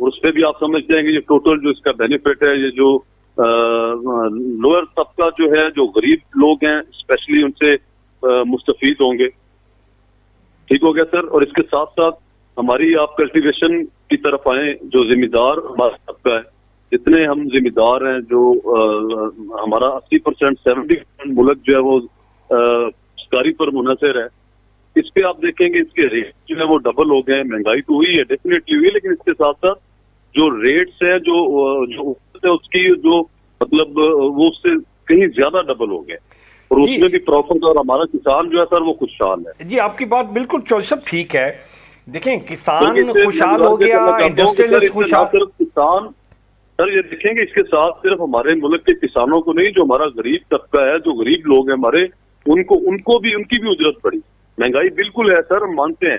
اور اس پہ بھی آپ سمجھ جائیں گے یہ ٹوٹل جو اس کا بینیفٹ ہے، یہ جو لوئر طبقہ جو ہے، جو غریب لوگ ہیں اسپیشلی، ان سے مستفید ہوں گے. ٹھیک ہو گیا سر. اور اس کے ساتھ ساتھ ہماری آپ کلٹیویشن کی طرف آئیں، جو ذمہ دار ہمارا طبقہ ہے، جتنے ہم ذمہ دار ہیں، جو ہمارا 80% 70% ملک جو ہے وہ شکاری پر منحصر ہے، اس پہ آپ دیکھیں گے اس کے ریٹ جو ہے وہ ڈبل ہو گئے ہیں. مہنگائی تو ہوئی ہے، ڈیفینیٹلی ہوئی ہے، لیکن اس کے ساتھ ساتھ جو ریٹس ہیں، جو اس کی جو مطلب وہ اس سے کہیں زیادہ ڈبل ہو گئے، اور اس میں بھی پروفٹ، اور ہمارا کسان جو ہے سر وہ خوشحال ہے. جی آپ کی بات بالکل چوہدری صاحب ٹھیک ہے. دیکھیں کسان خوشحال ہو گیا، انڈسٹریلسٹ خوشحال. کسان سر یہ دیکھیں گے اس کے ساتھ صرف ہمارے ملک کے کسانوں کو نہیں، جو ہمارا غریب طبقہ ہے، جو غریب لوگ ہیں ہمارے، ان کو بھی، ان کی بھی اجرت پڑی. مہنگائی بالکل ہے سر، ہم مانتے ہیں،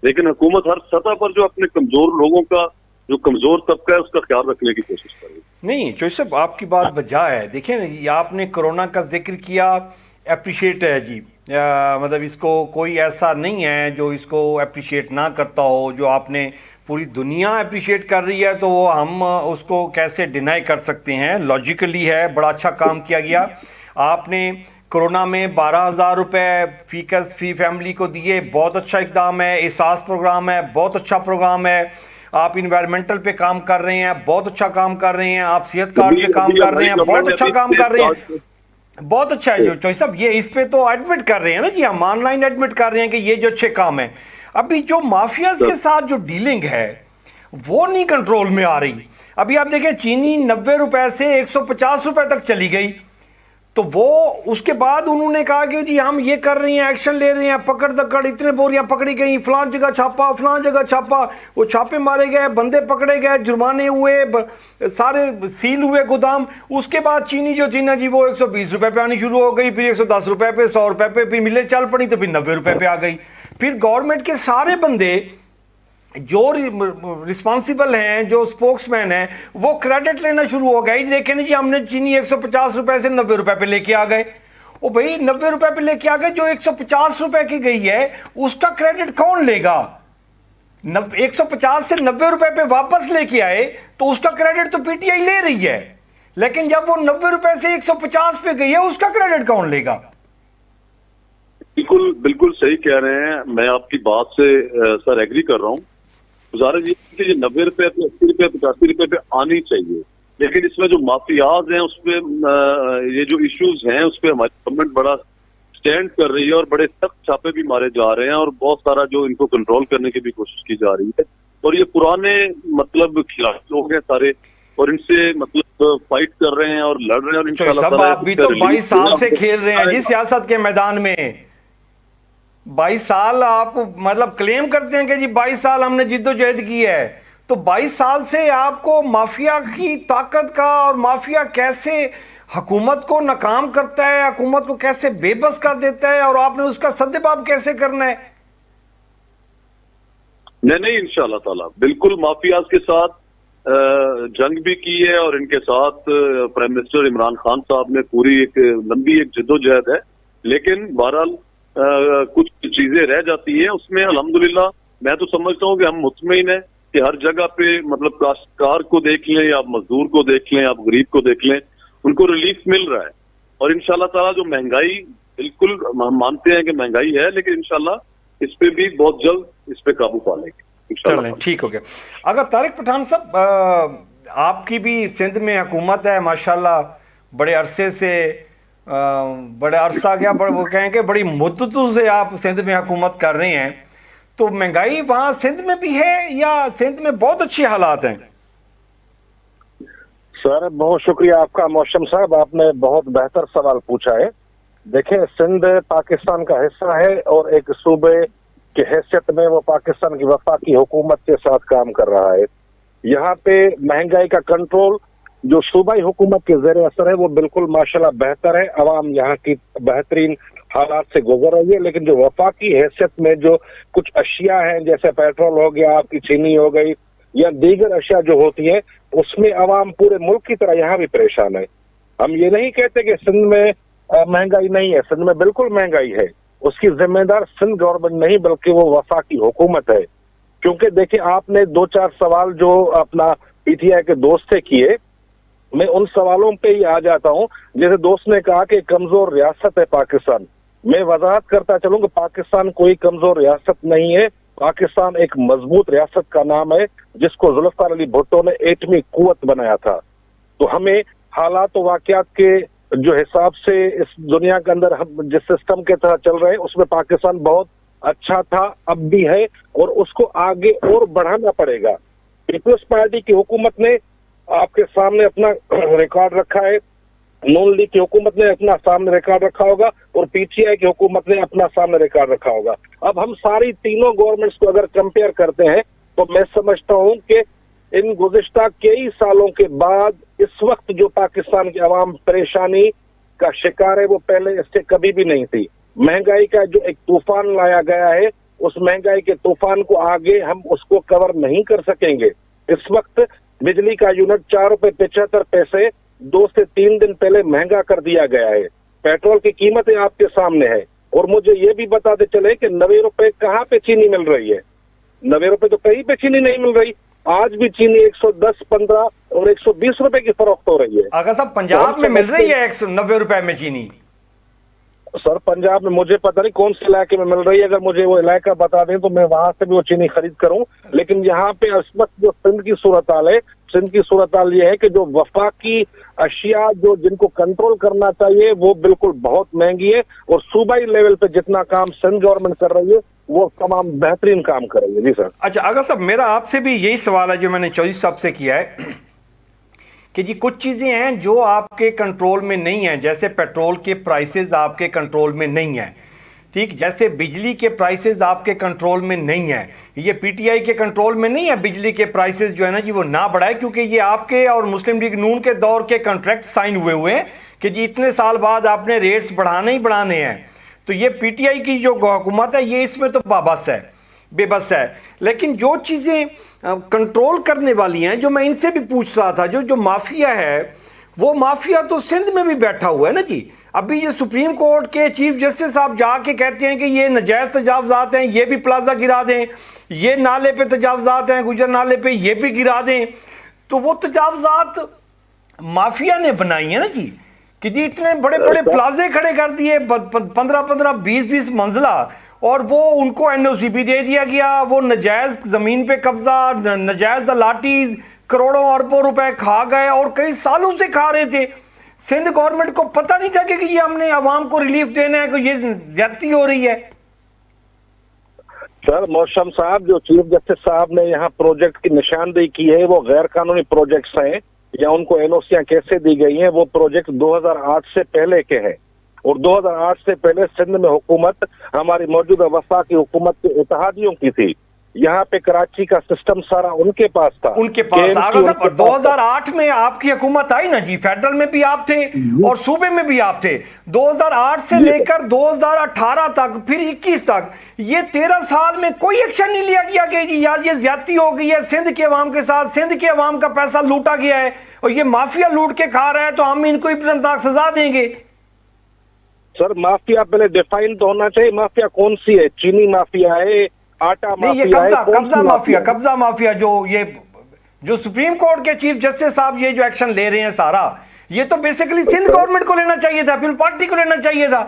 لیکن حکومت ہر سطح پر جو اپنے کمزور لوگوں کا، جو کمزور طبقہ ہے، اس کا خیال رکھنے کی کوشش کرے. نہیں چوہدری صاحب آپ کی بات بجا ہے. دیکھیں یہ آپ نے کرونا کا ذکر کیا، اپریشیٹ ہے جی، مطلب اس کو کوئی ایسا نہیں ہے جو اس کو اپریشیٹ نہ کرتا ہو. جو آپ نے پوری دنیا اپریشیٹ کر رہی ہے تو وہ ہم اس کو کیسے ڈینائی کر سکتے ہیں. لاجیکلی ہے، بڑا اچھا کام کیا گیا. آپ نے کرونا میں 12,000 روپے فی فیملی کو دیے، بہت اچھا اقدام ہے. احساس پروگرام ہے، بہت اچھا پروگرام ہے. آپ انوائرمنٹل پہ کام کر رہے ہیں، بہت اچھا کام کر رہے ہیں. آپ صحت کارڈ پہ کام کر رہے ہیں، بہت اچھا کام کر رہے ہیں. بہت اچھا ہے جو چوہدری صاحب، یہ اس پہ تو ایڈمٹ کر رہے ہیں نا جی، ہم آن لائن ایڈمٹ کر رہے ہیں کہ یہ جو اچھے کام ہے. ابھی جو مافیاز کے ساتھ جو ڈیلنگ ہے وہ نہیں کنٹرول میں آ رہی. ابھی آپ دیکھیں چینی 90 روپے سے 150 روپے تک چلی گئی، تو وہ اس کے بعد انہوں نے کہا کہ جی ہم یہ کر رہے ہیں، ایکشن لے رہے ہیں، پکڑ دکڑ، اتنے بوریاں پکڑی گئیں، فلان جگہ چھاپا، فلان جگہ چھاپا. وہ چھاپے مارے گئے، بندے پکڑے گئے، جرمانے ہوئے، سارے سیل ہوئے گودام. اس کے بعد چینی جو تھی نا جی وہ 120 روپے پہ آنی شروع ہو گئی، پھر 110 روپے پہ، 100 روپے پہ، پھر ملیں چل پڑی تو پھر 90 روپے پہ آ گئی. پھر گورنمنٹ کے سارے بندے جو رسپانسیبل ہیں، جو سپوکس مین ہیں، وہ کریڈٹ لینا شروع ہو گئے. دیکھیں جی ہم نے چینی 150 روپے سے 90 روپے پہ لے کے آ گئے. او بھائی 90 روپے پہ لے کے آ گئے، جو 150 روپے کی گئی ہے اس کا کریڈٹ کون لے گا؟ 150 سے 90 روپے پہ واپس لے کے آئے تو اس کا کریڈٹ تو پی ٹی آئی لے رہی ہے، لیکن جب وہ 90 روپے سے 150 پہ گئی ہے اس کا کریڈٹ کون لے گا؟ بالکل صحیح کہہ رہے ہیں. میں آپ کی بات سے سر ایگری کر رہا ہوں. گزارش یہ کہ یہ 90 روپے پہ، 80 روپے، 85 روپے پہ آنی چاہیے، لیکن اس میں جو مافیاز ہیں اس پہ یہ جو ایشوز ہیں اس پہ ہماری گورنمنٹ بڑا سٹینڈ کر رہی ہے، اور بڑے سخت چھاپے بھی مارے جا رہے ہیں، اور بہت سارا جو ان کو کنٹرول کرنے کی بھی کوشش کی جا رہی ہے. اور یہ پرانے مطلب کھلاڑی لوگ ہیں سارے، اور ان سے مطلب فائٹ کر رہے ہیں اور لڑ رہے ہیں. اور انشاءاللہ آپ بھی تو 22 سال سے کھیل رہے ہیں جی سیاست کے میدان میں. 22 سال آپ مطلب کلیم کرتے ہیں کہ جی 22 سال ہم نے جد و جہد کی ہے، تو 22 سال سے آپ کو مافیا کی طاقت کا، اور مافیا کیسے حکومت کو ناکام کرتا ہے، حکومت کو کیسے بے بس کر دیتا ہے، اور آپ نے اس کا سدباب کیسے کرنا ہے؟ نہیں انشاءاللہ تعالیٰ بالکل مافیاز کے ساتھ جنگ بھی کی ہے، اور ان کے ساتھ پرائم منسٹر عمران خان صاحب نے پوری ایک لمبی ایک جد و جہد ہے. لیکن بہرحال کچھ چیزیں رہ جاتی ہیں اس میں. الحمدللہ میں تو سمجھتا ہوں کہ ہم مطمئن ہیں کہ ہر جگہ پہ مطلب کاشتکار کو دیکھ لیں، آپ مزدور کو دیکھ لیں، آپ غریب کو دیکھ لیں، ان کو ریلیف مل رہا ہے. اور انشاءاللہ تعالیٰ جو مہنگائی، بالکل ہم مانتے ہیں کہ مہنگائی ہے، لیکن انشاءاللہ اس پہ بھی بہت جلد اس پہ قابو پا لیں گے. چلیں ٹھیک ہو گیا. اگر طارق پٹھان صاحب آپ کی بھی سندھ میں حکومت ہے ماشاءاللہ، بڑے عرصے سے، بڑے عرصہ گیا، وہ کہیں کہ بڑی مدتوں سے آپ سندھ میں حکومت کر رہے ہیں، تو مہنگائی وہاں سندھ میں بھی ہے یا سندھ میں بہت اچھے حالات ہیں؟ سر بہت شکریہ آپ کا موشم صاحب، آپ نے بہت بہتر سوال پوچھا ہے. دیکھیں سندھ پاکستان کا حصہ ہے، اور ایک صوبے کی حیثیت میں وہ پاکستان کی وفاقی حکومت کے ساتھ کام کر رہا ہے. یہاں پہ مہنگائی کا کنٹرول جو صوبائی حکومت کے زیر اثر ہے وہ بالکل ماشاءاللہ بہتر ہے. عوام یہاں کی بہترین حالات سے گزر رہی ہے، لیکن جو وفاقی حیثیت میں جو کچھ اشیاء ہیں، جیسے پیٹرول ہو گیا، آپ کی چینی ہو گئی، یا دیگر اشیاء جو ہوتی ہیں، اس میں عوام پورے ملک کی طرح یہاں بھی پریشان ہے. ہم یہ نہیں کہتے کہ سندھ میں مہنگائی نہیں ہے، سندھ میں بالکل مہنگائی ہے. اس کی ذمہ دار سندھ گورنمنٹ نہیں بلکہ وہ وفاقی حکومت ہے، کیونکہ دیکھیں آپ نے 2-4 سوال جو اپنا پی ٹی آئی کے دوست سے کیے، میں ان سوالوں پہ ہی آ جاتا ہوں. جیسے دوست نے کہا کہ کمزور ریاست ہے پاکستان، میں وضاحت کرتا چلوں کہ پاکستان کوئی کمزور ریاست نہیں ہے. پاکستان ایک مضبوط ریاست کا نام ہے جس کو ذوالفقار علی بھٹو نے ایٹمی قوت بنایا تھا. تو ہمیں حالات و واقعات کے جو حساب سے اس دنیا کے اندر ہم جس سسٹم کے تحت چل رہے ہیں اس میں پاکستان بہت اچھا تھا، اب بھی ہے، اور اس کو آگے اور بڑھانا پڑے گا. پیپلز پارٹی کی حکومت نے آپ کے سامنے اپنا ریکارڈ رکھا ہے، نون لیگ کی حکومت نے اپنا سامنے ریکارڈ رکھا ہوگا، اور پی ٹی آئی کی حکومت نے اپنا سامنے ریکارڈ رکھا ہوگا. اب ہم ساری تینوں گورنمنٹس کو اگر کمپیئر کرتے ہیں تو میں سمجھتا ہوں کہ ان گزشتہ کئی سالوں کے بعد اس وقت جو پاکستان کی عوام پریشانی کا شکار ہے وہ پہلے اس سے کبھی بھی نہیں تھی. مہنگائی کا جو ایک طوفان لایا گیا ہے، اس مہنگائی کے طوفان کو آگے ہم اس کو کور نہیں کر سکیں گے. اس وقت بجلی کا یونٹ 4 روپے 75 پیسے 2 سے 3 دن پہلے مہنگا کر دیا گیا ہے. پیٹرول کی قیمتیں آپ کے سامنے ہے، اور مجھے یہ بھی بتاتے چلے کہ 90 روپے کہاں پہ چینی مل رہی ہے. 90 روپے تو کہیں پہ چینی نہیں مل رہی. آج بھی چینی 110, 15 اور 120 روپے کی فروخت ہو رہی ہے. اگر صاحب پنجاب میں مل رہی ہے 190 روپے میں چینی؟ سر پنجاب میں مجھے پتہ نہیں کون سے علاقے میں مل رہی ہے، اگر مجھے وہ علاقہ بتا دیں تو میں وہاں سے بھی وہ چینی خرید کروں. لیکن یہاں پہ اس وقت جو سندھ کی صورتحال ہے، سندھ کی صورتحال یہ ہے کہ جو وفاقی اشیاء جو جن کو کنٹرول کرنا چاہیے وہ بالکل بہت مہنگی ہے، اور صوبائی لیول پہ جتنا کام سندھ گورنمنٹ کر رہی ہے وہ تمام بہترین کام کر رہی ہے. جی سر. اچھا آغا صاحب، میرا آپ سے بھی یہی سوال ہے جو میں نے چودھری صاحب سے کیا ہے کہ جی کچھ چیزیں ہیں جو آپ کے کنٹرول میں نہیں ہیں، جیسے پیٹرول کے پرائسز آپ کے کنٹرول میں نہیں ہیں، ٹھیک، جیسے بجلی کے پرائسز آپ کے کنٹرول میں نہیں ہیں. یہ پی ٹی آئی کے کنٹرول میں نہیں ہے بجلی کے پرائسز جو ہے نا جی وہ نہ بڑھائے، کیونکہ یہ آپ کے اور مسلم لیگ نون کے دور کے کنٹریکٹ سائن ہوئے ہیں کہ جی اتنے سال بعد آپ نے ریٹس بڑھانے ہی بڑھانے ہیں. تو یہ پی ٹی آئی کی جو حکومت ہے یہ اس میں تو پابس ہے، بے بس ہے. لیکن جو چیزیں کنٹرول کرنے والی ہیں، جو میں ان سے بھی پوچھ رہا تھا، جو مافیا ہے وہ مافیا تو سندھ میں بھی بیٹھا ہوا ہے نا جی. ابھی یہ سپریم کورٹ کے چیف جسٹس صاحب جا کے کہتے ہیں کہ یہ نجائز تجاوزات ہیں، یہ بھی پلازا گرا دیں، یہ نالے پہ تجاوزات ہیں گجر نالے پہ، یہ بھی گرا دیں. تو وہ تجاوزات مافیا نے بنائی ہیں نا جی، کہ جی اتنے بڑے بڑے پلازے کھڑے کر دیے 15-15 20-20 منزلہ، اور وہ ان کو این او سی بھی دے دیا گیا. وہ نجائز زمین پہ قبضہ، نجائز الاٹیز کروڑوں اربوں روپے کھا گئے، اور کئی سالوں سے کھا رہے تھے. سندھ گورنمنٹ کو پتہ نہیں تھا کہ یہ ہم نے عوام کو ریلیف دینا ہے، کہ یہ زیادتی ہو رہی ہے. سر موشم صاحب، جو چیف جسٹس صاحب نے یہاں پروجیکٹ کی نشاندہی کی ہے وہ غیر قانونی پروجیکٹس ہیں، یا ان کو این او سیاں کیسے دی گئی ہیں. وہ پروجیکٹ 2008 سے پہلے کے ہیں، اور 2008 سے پہلے سندھ میں حکومت ہماری موجودہ وفاقی حکومت کے اتحادیوں کی تھی. یہاں پہ کراچی کا سسٹم سارا ان کے پاس تھا. ان کے پاس آغا صاحب، اور 2008 میں آپ کی حکومت آئی نا جی، فیڈرل میں بھی آپ تھے اور صوبے میں بھی آپ تھے. 2008 سے لے کر 2018 تک، پھر 21 تک، یہ 13 سال میں کوئی ایکشن نہیں لیا گیا کہ جی یار یہ زیادتی ہو گئی ہے سندھ کے عوام کے ساتھ، سندھ کے عوام کا پیسہ لوٹا گیا ہے اور یہ مافیا لوٹ کے کھا رہا ہے تو ہم ان کو ابتداء سزا دیں گے. سر مافیا پہلے ڈیفائن تو ہونا چاہیے، مافیا کون سی ہے؟ چینی مافیا ہے، آٹا مافیا ہے، قبضہ مافیا جو سپریم کورٹ کے چیف جسٹس صاحب یہ جو ایکشن لے رہے ہیں سارا، یہ تو بیسیکلی سندھ گورنمنٹ کو لینا چاہیے تھا، پیپل پارٹی کو لینا چاہیے تھا.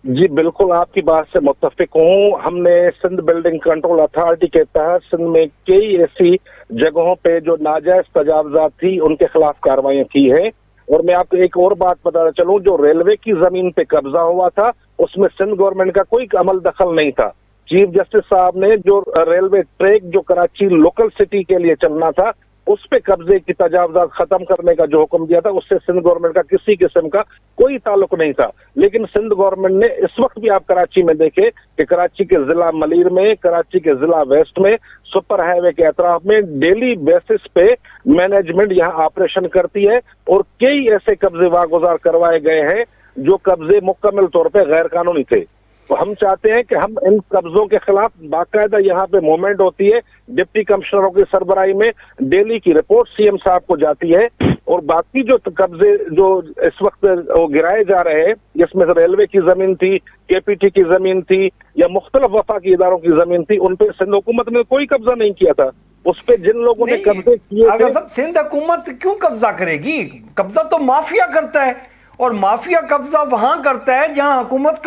جی بالکل آپ کی بات سے متفق ہوں. ہم نے سندھ بلڈنگ کنٹرول اتھارٹی کے تحت سندھ میں کئی ایسی جگہوں پہ جو ناجائز تجاوزات تھی ان کے خلاف کارروائیاں کی ہیں. اور میں آپ کو ایک اور بات بتانا چلوں، جو ریلوے کی زمین پہ قبضہ ہوا تھا اس میں سندھ گورنمنٹ کا کوئی عمل دخل نہیں تھا. چیف جسٹس صاحب نے جو ریلوے ٹریک جو کراچی لوکل سٹی کے لیے چلنا تھا اس پہ قبضے کی تجاوزات ختم کرنے کا جو حکم دیا تھا، اس سے سندھ گورنمنٹ کا کسی قسم کا کوئی تعلق نہیں تھا. لیکن سندھ گورنمنٹ نے اس وقت بھی آپ کراچی میں دیکھیں کہ کراچی کے ضلع ملیر میں، کراچی کے ضلع ویسٹ میں، سپر ہائی وے کے اطراف میں ڈیلی بیسس پہ مینجمنٹ یہاں آپریشن کرتی ہے، اور کئی ایسے قبضے واگزار کروائے گئے ہیں جو قبضے مکمل طور پہ غیر قانونی تھے. تو ہم چاہتے ہیں کہ ہم ان قبضوں کے خلاف باقاعدہ یہاں پہ موومنٹ ہوتی ہے، ڈپٹی کمشنروں کی سربراہی میں ڈیلی کی رپورٹ سی ایم صاحب کو جاتی ہے، اور باقی جو قبضے جو اس وقت وہ گرائے جا رہے ہیں، جس میں ریلوے کی زمین تھی، کے پی ٹی کی زمین تھی، یا مختلف وفاقی اداروں کی زمین تھی، ان پہ سندھ حکومت نے کوئی قبضہ نہیں کیا تھا. اس پہ جن لوگوں نے قبضے کیے اگر صاحب سندھ حکومت کیوں قبضہ کرے گی؟ قبضہ تو مافیا کرتا ہے، اور مافیا قبضہ وہاں کرتا ہے جہاں حکومت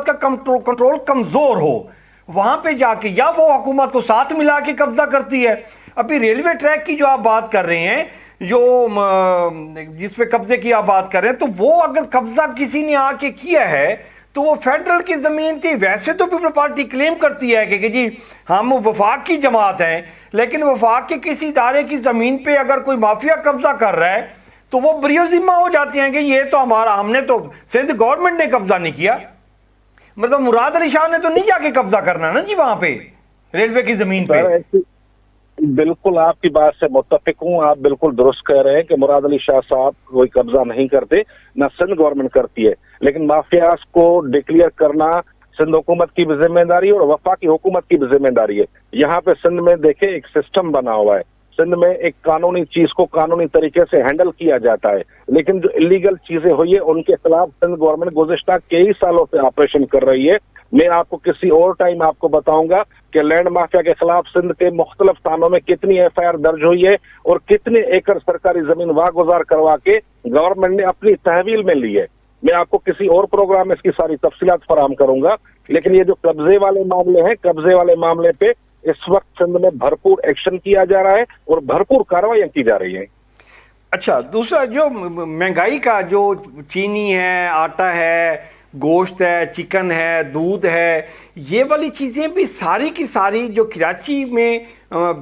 کا کنٹرول کمزور ہو. وہاں پہ جا کے یا وہ حکومت کو ساتھ ملا کے قبضہ کرتی ہے. ابھی ریلوے ٹریک کی جو آپ بات کر رہے ہیں، جو جس پہ قبضے کی آپ بات کر رہے ہیں، تو وہ اگر قبضہ کسی نے آ کے کیا ہے تو وہ فیڈرل کی زمین تھی. ویسے تو پیپل پارٹی کلیم کرتی ہے کہ جی ہم وفاق کی جماعت ہیں، لیکن وفاق کے کسی ادارے کی زمین پہ اگر کوئی مافیا قبضہ کر رہا ہے تو وہ بری ذمہ ہو جاتے ہیں کہ یہ تو ہم نے تو سندھ گورنمنٹ نے قبضہ نہیں کیا. مطلب مراد علی شاہ نے تو نہیں جا کے قبضہ کرنا نا جی وہاں پہ ریلوے کی زمین پہ. بالکل آپ کی بات سے متفق ہوں. آپ بالکل درست کہہ رہے ہیں کہ مراد علی شاہ صاحب کوئی قبضہ نہیں کرتے، نہ سندھ گورنمنٹ کرتی ہے، لیکن مافیاز کو ڈکلیئر کرنا سندھ حکومت کی بھی ذمہ داری ہے اور وفاقی حکومت کی بھی ذمہ داری ہے. یہاں پہ سندھ میں دیکھیں ایک سسٹم بنا ہوا ہے. سندھ میں ایک قانونی چیز کو قانونی طریقے سے ہینڈل کیا جاتا ہے، لیکن جو انلیگل چیزیں ہوئی ہیں ان کے خلاف سندھ گورنمنٹ گزشتہ کئی سالوں سے آپریشن کر رہی ہے. میں آپ کو کسی اور ٹائم آپ کو بتاؤں گا کہ لینڈ مافیا کے خلاف سندھ کے مختلف تھانوں میں کتنی ایف آئی آر درج ہوئی ہے اور کتنے ایکڑ سرکاری زمین واگزار کروا کے گورنمنٹ نے اپنی تحویل میں لی ہے. میں آپ کو کسی اور پروگرام میں اس کی ساری تفصیلات فراہم کروں گا. لیکن یہ جو قبضے والے معاملے ہیں، قبضے والے معاملے پہ اس وقت سندھ میں بھرپور ایکشن کیا جا رہا ہے اور بھرپور کارروائیاں کی جا رہی ہیں. اچھا، دوسرا جو مہنگائی کا جو چینی ہے، آٹا ہے، گوشت ہے، چکن ہے، دودھ ہے، یہ والی چیزیں بھی ساری کی ساری جو کراچی میں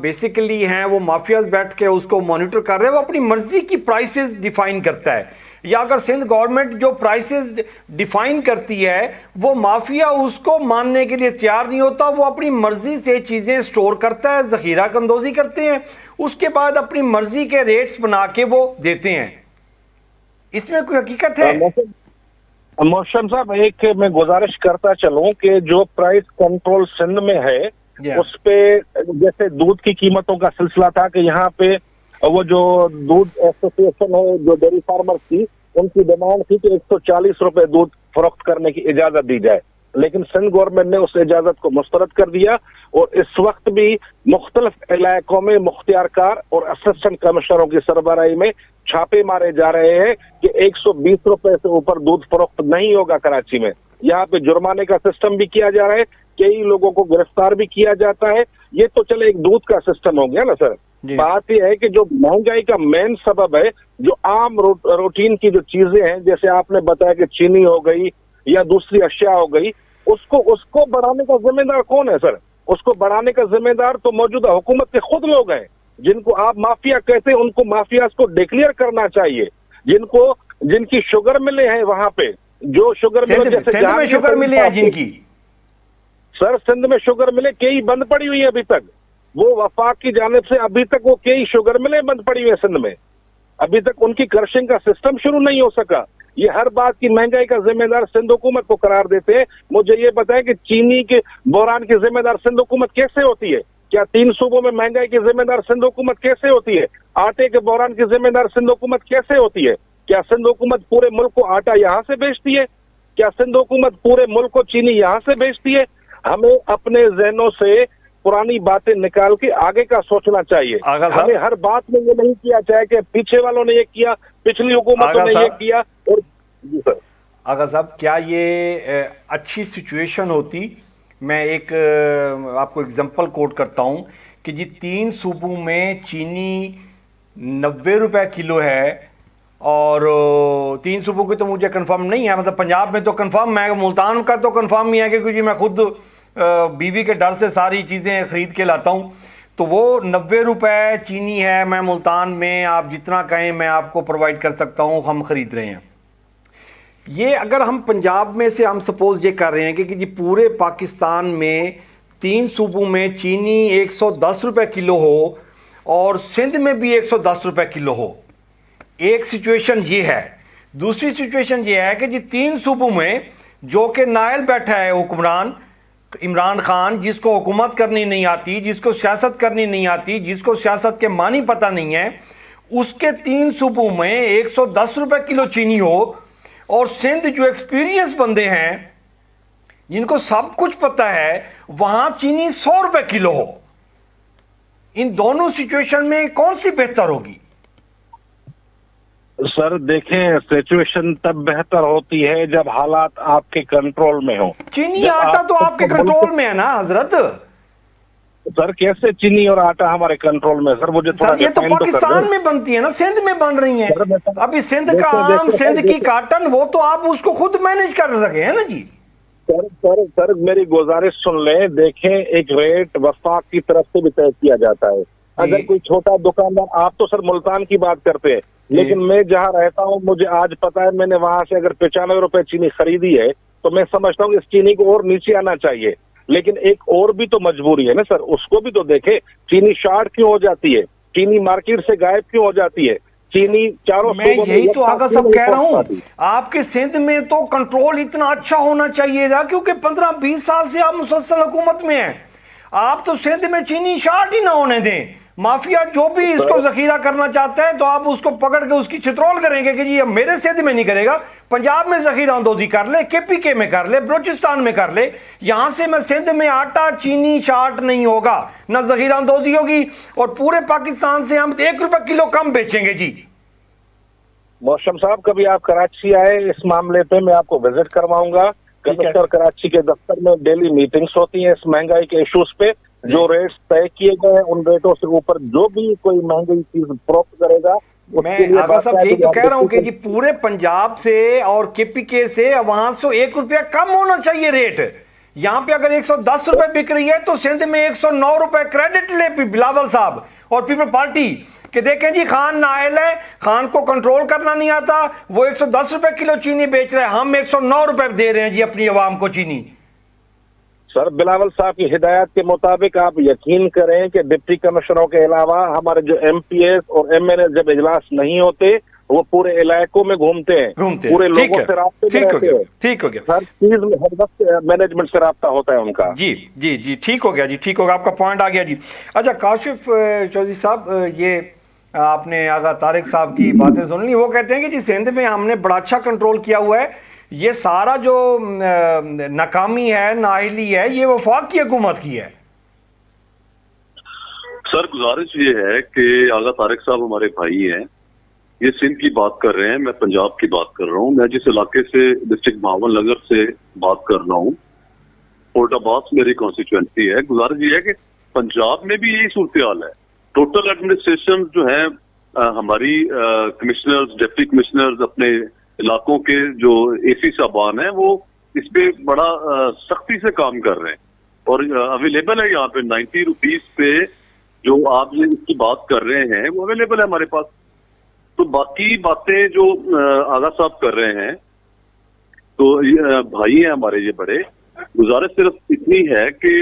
بیسیکلی ہیں وہ مافیاز بیٹھ کے اس کو مانیٹر کر رہے ہیں. وہ اپنی مرضی کی پرائسز ڈیفائن کرتا ہے، یا اگر سندھ گورنمنٹ جو پرائسز ڈیفائن کرتی ہے وہ مافیا اس کو ماننے کے لیے تیار نہیں ہوتا. وہ اپنی مرضی سے چیزیں سٹور کرتا ہے، ذخیرہ اندوزی کرتے ہیں، اس کے بعد اپنی مرضی کے ریٹس بنا کے وہ دیتے ہیں. اس میں کوئی حقیقت ہے؟ محسن صاحب، ایک میں گزارش کرتا چلوں کہ جو پرائس کنٹرول سندھ میں ہے اس پہ جیسے دودھ کی قیمتوں کا سلسلہ تھا کہ یہاں پہ وہ جو دودھ ایسوسیشن ہے جو ڈیری فارمرز کی، ان کی ڈیمانڈ تھی کہ 140 روپے دودھ فروخت کرنے کی اجازت دی جائے، لیکن سندھ گورنمنٹ نے اس اجازت کو مسترد کر دیا. اور اس وقت بھی مختلف علاقوں میں مختار کار اور اسسٹنٹ کمشنروں کی سربراہی میں چھاپے مارے جا رہے ہیں کہ 120 روپے سے اوپر دودھ فروخت نہیں ہوگا کراچی میں. یہاں پہ جرمانے کا سسٹم بھی کیا جا رہا ہے، کئی لوگوں کو گرفتار بھی کیا جاتا ہے. یہ تو چلے ایک دودھ کا سسٹم ہو گیا نا سر. بات یہ ہے کہ جو مہنگائی کا مین سبب ہے، جو عام روٹین کی جو چیزیں ہیں، جیسے آپ نے بتایا کہ چینی ہو گئی یا دوسری اشیاء ہو گئی، اس کو بڑھانے کا ذمہ دار کون ہے سر؟ اس کو بڑھانے کا ذمہ دار تو موجودہ حکومت کے خود لوگ ہیں، جن کو آپ مافیا کہتے ہیں. ان کو مافیاز کو ڈکلیئر کرنا چاہیے. جن کی شوگر ملیں ہیں وہاں پہ، جو شوگر ملیں، سندھ میں شوگر ملیں ہیں جن کی، سر سندھ میں شوگر ملیں کئی بند پڑی ہوئی ہے ابھی تک. وہ وفاق کی جانب سے ابھی تک وہ کئی شوگر ملیں بند پڑی ہوئی ہے سندھ میں. ابھی تک ان کی کرشنگ کا سسٹم شروع نہیں ہو سکا. یہ ہر بات کی مہنگائی کا ذمہ دار سندھ حکومت کو قرار دیتے ہیں. مجھے یہ بتائیں کہ چینی کے بحران کی ذمہ دار سندھ حکومت کیسے ہوتی ہے؟ کیا 3 صوبوں میں مہنگائی کی ذمہ دار سندھ حکومت کیسے ہوتی ہے؟ آٹے کے بحران کی ذمہ دار سندھ حکومت کیسے ہوتی ہے؟ کیا سندھ حکومت پورے ملک کو آٹا یہاں سے بیچتی ہے؟ کیا سندھ حکومت پورے ملک کو چینی یہاں سے بیچتی ہے؟ ہمیں اپنے ذہنوں سے پرانی باتیں نکال کے آگے کا سوچنا چاہیے. ہمیں ہر بات میں یہ نہیں کیا چاہے کہ پیچھے والوں نے یہ کیا، پچھلی حکومتوں نے یہ کیا. اور جی سر آغا صاحب، کیا یہ اچھی سچویشن ہوتی؟ میں ایک آپ کو اگزامپل کوٹ کرتا ہوں کہ جی 3 صوبوں میں چینی 90 روپے کلو ہے، اور 3 صوبوں کی تو مجھے کنفرم نہیں ہے، مطلب پنجاب میں تو کنفرم، میں ملتان کا تو کنفرم ہی ہے کہ کیونکہ میں خود بیوی کے ڈر سے ساری چیزیں خرید کے لاتا ہوں. تو وہ 90 روپے چینی ہے، میں ملتان میں آپ جتنا کہیں میں آپ کو پرووائڈ کر سکتا ہوں، ہم خرید رہے ہیں. یہ اگر ہم پنجاب میں سے ہم سپوز یہ کر رہے ہیں کہ جی پورے پاکستان میں 3 صوبوں میں چینی 110 روپے کلو ہو اور سندھ میں بھی 110 روپے کلو ہو، ایک سچویشن یہ ہے. دوسری سچویشن یہ ہے کہ جی 3 صوبوں میں جو کہ نائل بیٹھا ہے حکمران عمران خان، جس کو حکومت کرنی نہیں آتی، جس کو سیاست کرنی نہیں آتی، جس کو سیاست کے معنی پتہ نہیں ہے، اس کے 3 صوبوں میں 110 روپے کلو چینی ہو، اور سندھ جو ایکسپیرینس بندے ہیں جن کو سب کچھ پتہ ہے وہاں چینی 100 روپے کلو ہو، ان دونوں سچویشن میں کون سی بہتر ہوگی؟ سر دیکھیں، سچویشن تب بہتر ہوتی ہے جب حالات آپ کے کنٹرول میں ہوں. چینی آٹا تو آپ کے کنٹرول میں ہے نا حضرت. سر کیسے چینی اور آٹا ہمارے کنٹرول میں؟ سر مجھے تھوڑا سر یہ تو پاکستان میں بنتی ہے نا، سندھ میں بن رہی ہیں. ابھی سندھ کا آم، سندھ کی کاٹن، وہ تو آپ اس کو خود مینج کر سکے ہیں نا جی. سر میری گزارش سن لیں. دیکھیں، ایک ریٹ وفاق کی طرف سے بھی طے کیا جاتا ہے. اگر کوئی چھوٹا دکاندار، آپ تو سر ملتان کی بات کرتے ہیں، لیکن میں جہاں رہتا ہوں مجھے آج پتا ہے، میں نے وہاں سے اگر 95 روپے چینی خریدی ہے تو میں سمجھتا ہوں کہ اس چینی کو اور نیچے آنا چاہیے. لیکن ایک اور بھی تو مجبوری ہے نا سر، اس کو بھی تو دیکھیں. چینی شارٹ کیوں ہو جاتی ہے؟ چینی مارکیٹ سے غائب کیوں ہو جاتی ہے؟ چینی چاروں میں یہی تو آگا سب کہہ رہا ہوں، آپ کے سندھ میں تو کنٹرول اتنا اچھا ہونا چاہیے تھا، کیونکہ 15-20 سال سے آپ مسلسل حکومت میں ہیں. آپ تو سندھ میں چینی شارٹ ہی نہ ہونے دیں. مافیا جو بھی اس کو ذخیرہ کرنا چاہتا ہے تو آپ اس کو پکڑ کے اس کی چترول کریں گے کہ جی اب میرے سندھ میں نہیں کرے گا، پنجاب میں ذخیرہ اندوزی کر لے، KPK میں کر لے، بلوچستان میں کر لے. یہاں سے میں سندھ میں آٹا چینی شارٹ نہیں ہوگا، نہ ذخیرہ اندوزی ہوگی، اور پورے پاکستان سے ہم 1 روپے کلو کم بیچیں گے جی. موشم صاحب کبھی آپ کراچی آئے، اس معاملے پہ میں آپ کو وزٹ کرواؤں گا. کمشنر کراچی کے دفتر میں ڈیلی میٹنگز ہوتی ہیں اس مہنگائی کے ایشوز پہ. جو ریٹس طے کیے گئے ہیں ان ریٹوں سے اوپر جو بھی کوئی مہنگی چیز فروخت کرے گا. میں آغا صاحب یہی تو کہہ رہا ہوں کہ جی پورے پنجاب سے اور KPK سے وہاں سے 1 روپیہ کم ہونا چاہیے ریٹ. یہاں پہ اگر 110 روپے بک رہی ہے تو سندھ میں 109 روپے کریڈٹ لے بلاول صاحب اور پیپل پارٹی کہ دیکھیں جی خان نااہل ہے، خان کو کنٹرول کرنا نہیں آتا، وہ 110 روپے کلو چینی بیچ رہے ہیں، ہم 109 روپے دے رہے ہیں جی اپنی عوام کو چینی. سر بلاول صاحب کی ہدایات کے مطابق آپ یقین کریں کہ ڈپٹی کمشنروں کے علاوہ ہمارے جو MPs اور MNs جب اجلاس نہیں ہوتے وہ پورے علاقوں میں گھومتے ہیں، پورے لوگوں سے رابطے میں رہتے ہیں. ٹھیک ہو گیا، ہر چیز میں ہر وقت مینجمنٹ سے رابطہ ہوتا ہے ان کا. جی جی جی ٹھیک ہو گیا جی، ٹھیک ہوگا، آپ کا پوائنٹ آ گیا جی. اچھا کاشف چودھری صاحب، یہ آپ نے آغا طارق صاحب کی باتیں سن لی. وہ کہتے ہیں کہ جی سندھ میں ہم نے بڑا اچھا کنٹرول کیا ہوا ہے، یہ سارا جو ناکامی ہے، نااہلی ہے، یہ وفاق کی حکومت کی ہے. سر گزارش یہ ہے کہ آغا طارق صاحب ہمارے بھائی ہیں، یہ سندھ کی بات کر رہے ہیں، میں پنجاب کی بات کر رہا ہوں. میں جس علاقے سے ڈسٹرکٹ بھاول نگر سے بات کر رہا ہوں، پورٹ عباس میری کانسٹیچوئنسی ہے. گزارش یہ ہے کہ پنجاب میں بھی یہی صورتحال ہے. ٹوٹل ایڈمنسٹریشن جو ہیں ہماری کمشنرز، ڈپٹی کمشنرز اپنے علاقوں کے جو AC صاحبان ہیں وہ اس پہ بڑا سختی سے کام کر رہے ہیں، اور اویلیبل ہے یہاں پہ 90 روپیز پہ جو آپ اس کی بات کر رہے ہیں وہ اویلیبل ہے ہمارے پاس. تو باقی باتیں جو آغا صاحب کر رہے ہیں تو بھائی ہیں ہمارے یہ بڑے. گزارش صرف اتنی ہے کہ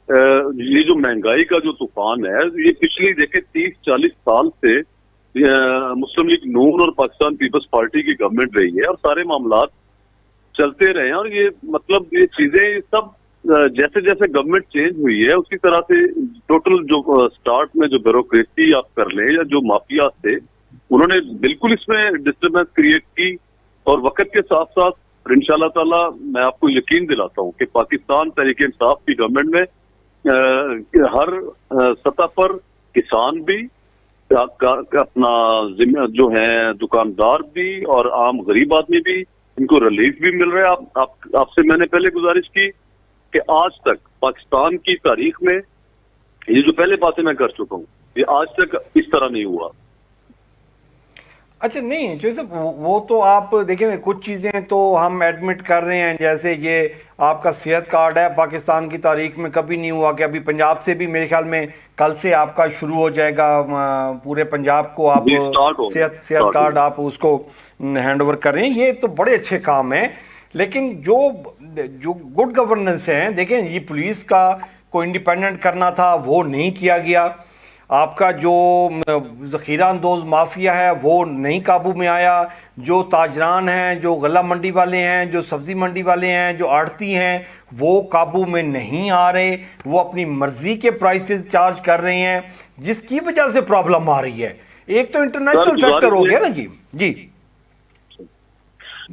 یہ جو مہنگائی کا جو طوفان ہے یہ پچھلی دیکھیں 30-40 سال سے مسلم لیگ نون اور پاکستان پیپلز پارٹی کی گورنمنٹ رہی ہے اور سارے معاملات چلتے رہے ہیں. اور یہ مطلب یہ چیزیں سب جیسے جیسے گورنمنٹ چینج ہوئی ہے اسی طرح سے ٹوٹل جو سٹارٹ میں جو بیوروکریسی آپ کر لیں یا جو مافیا تھے انہوں نے بالکل اس میں ڈسٹربنس کریٹ کی. اور وقت کے ساتھ ساتھ انشاءاللہ تعالی میں آپ کو یقین دلاتا ہوں کہ پاکستان تحریک انصاف کی گورنمنٹ میں ہر سطح پر کسان بھی اپنا جو ہیں دکاندار بھی اور عام غریب آدمی بھی ان کو ریلیف بھی مل رہا ہے. آپ سے میں نے پہلے گزارش کی کہ آج تک پاکستان کی تاریخ میں یہ جو پہلے باتیں میں کر چکا ہوں یہ آج تک اس طرح نہیں ہوا. اچھا نہیں جو صاحب وہ تو آپ دیکھیں کچھ چیزیں تو ہم ایڈمٹ کر رہے ہیں، جیسے یہ آپ کا صحت کارڈ ہے پاکستان کی تاریخ میں کبھی نہیں ہوا کہ ابھی پنجاب سے بھی میرے خیال میں کل سے آپ کا شروع ہو جائے گا، پورے پنجاب کو آپ صحت کارڈ آپ اس کو ہینڈ اوور کر رہے ہیں. یہ تو بڑے اچھے کام ہیں، لیکن جو گڈ گورننس ہیں دیکھیں یہ پولیس کا کو انڈیپینڈنٹ کرنا تھا وہ نہیں کیا گیا. آپ کا جو ذخیرہ اندوز مافیا ہے وہ نہیں قابو میں آیا. جو تاجران ہیں، جو غلہ منڈی والے ہیں، جو سبزی منڈی والے ہیں، جو آڑتی ہیں وہ قابو میں نہیں آ رہے، وہ اپنی مرضی کے پرائسز چارج کر رہے ہیں جس کی وجہ سے پرابلم آ رہی ہے. ایک تو انٹرنیشنل فیکٹر ہو گیا نا جی جی